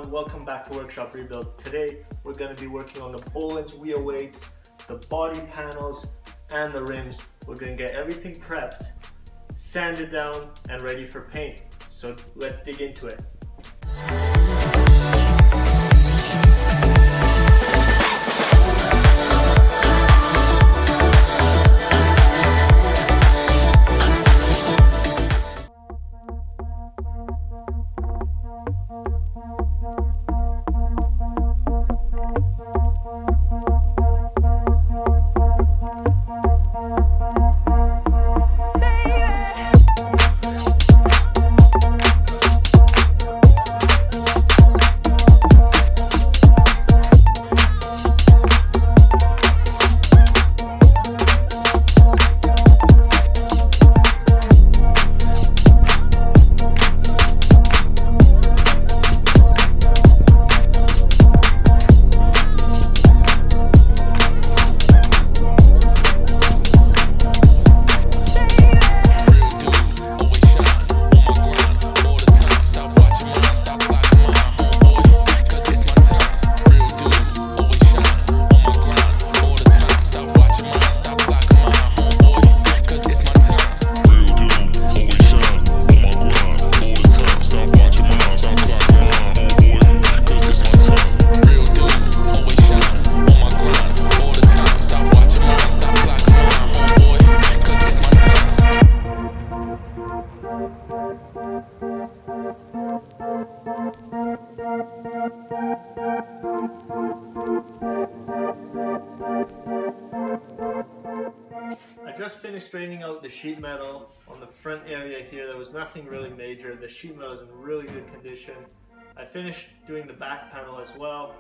everyone, welcome back to Workshop Rebuild. Today we're going to be working on the Bolens wheel weights, the body panels and the rims. We're going to get everything prepped, sanded down and ready for paint. So let's dig into it. I just finished straightening out the sheet metal on the front area here. There was nothing really major. The sheet metal is in really good condition. I finished doing the back panel as well.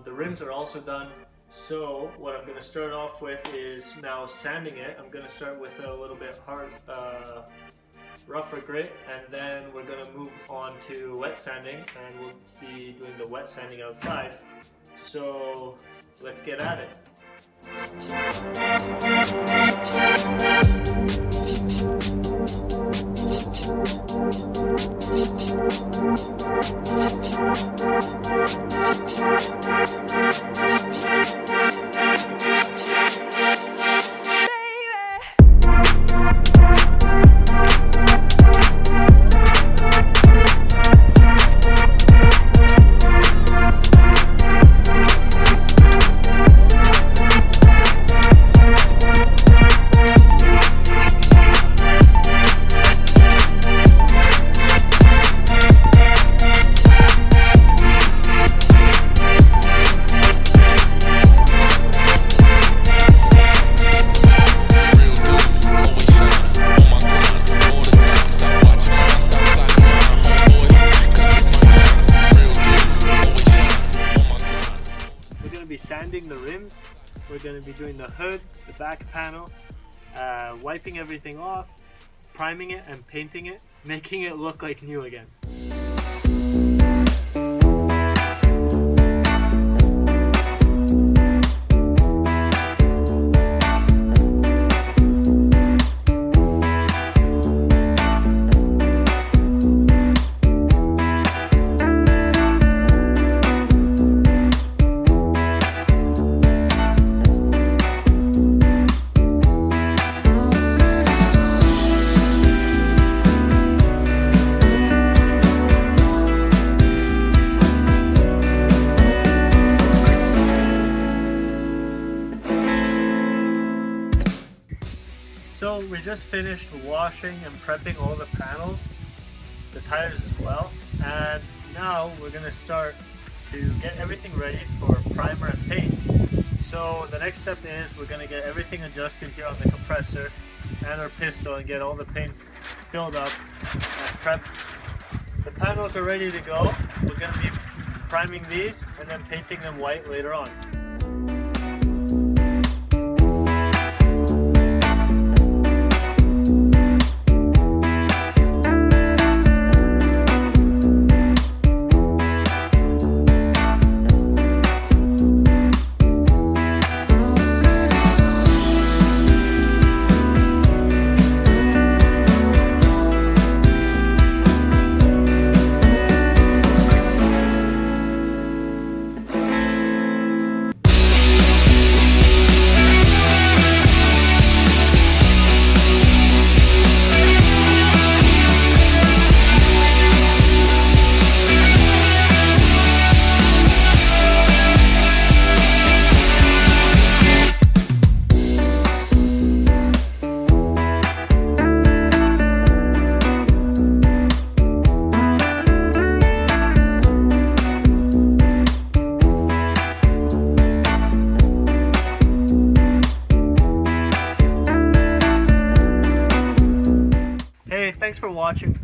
The rims are also done. So what I'm going to start off with is now sanding it. I'm going to start with a little bit hard, rougher grit, and then we're going to move on to wet sanding, and we'll be doing the wet sanding outside. So let's get at it. Sanding the rims, we're going to be doing the hood, the back panel, wiping everything off, priming it and painting it, making it look like new again. So we just finished washing and prepping all the panels, the tires as well, and now we're going to start to get everything ready for primer and paint. So the next step is we're going to get everything adjusted here on the compressor and our pistol and get all the paint filled up and prepped. The panels are ready to go. We're going to be priming these and then painting them white later on. thanks for watching.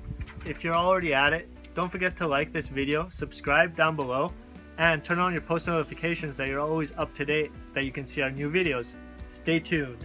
If you're already at it, don't forget to like this video, subscribe down below, and turn on your post notifications that you're always up to date, that you can see our new videos. Stay tuned.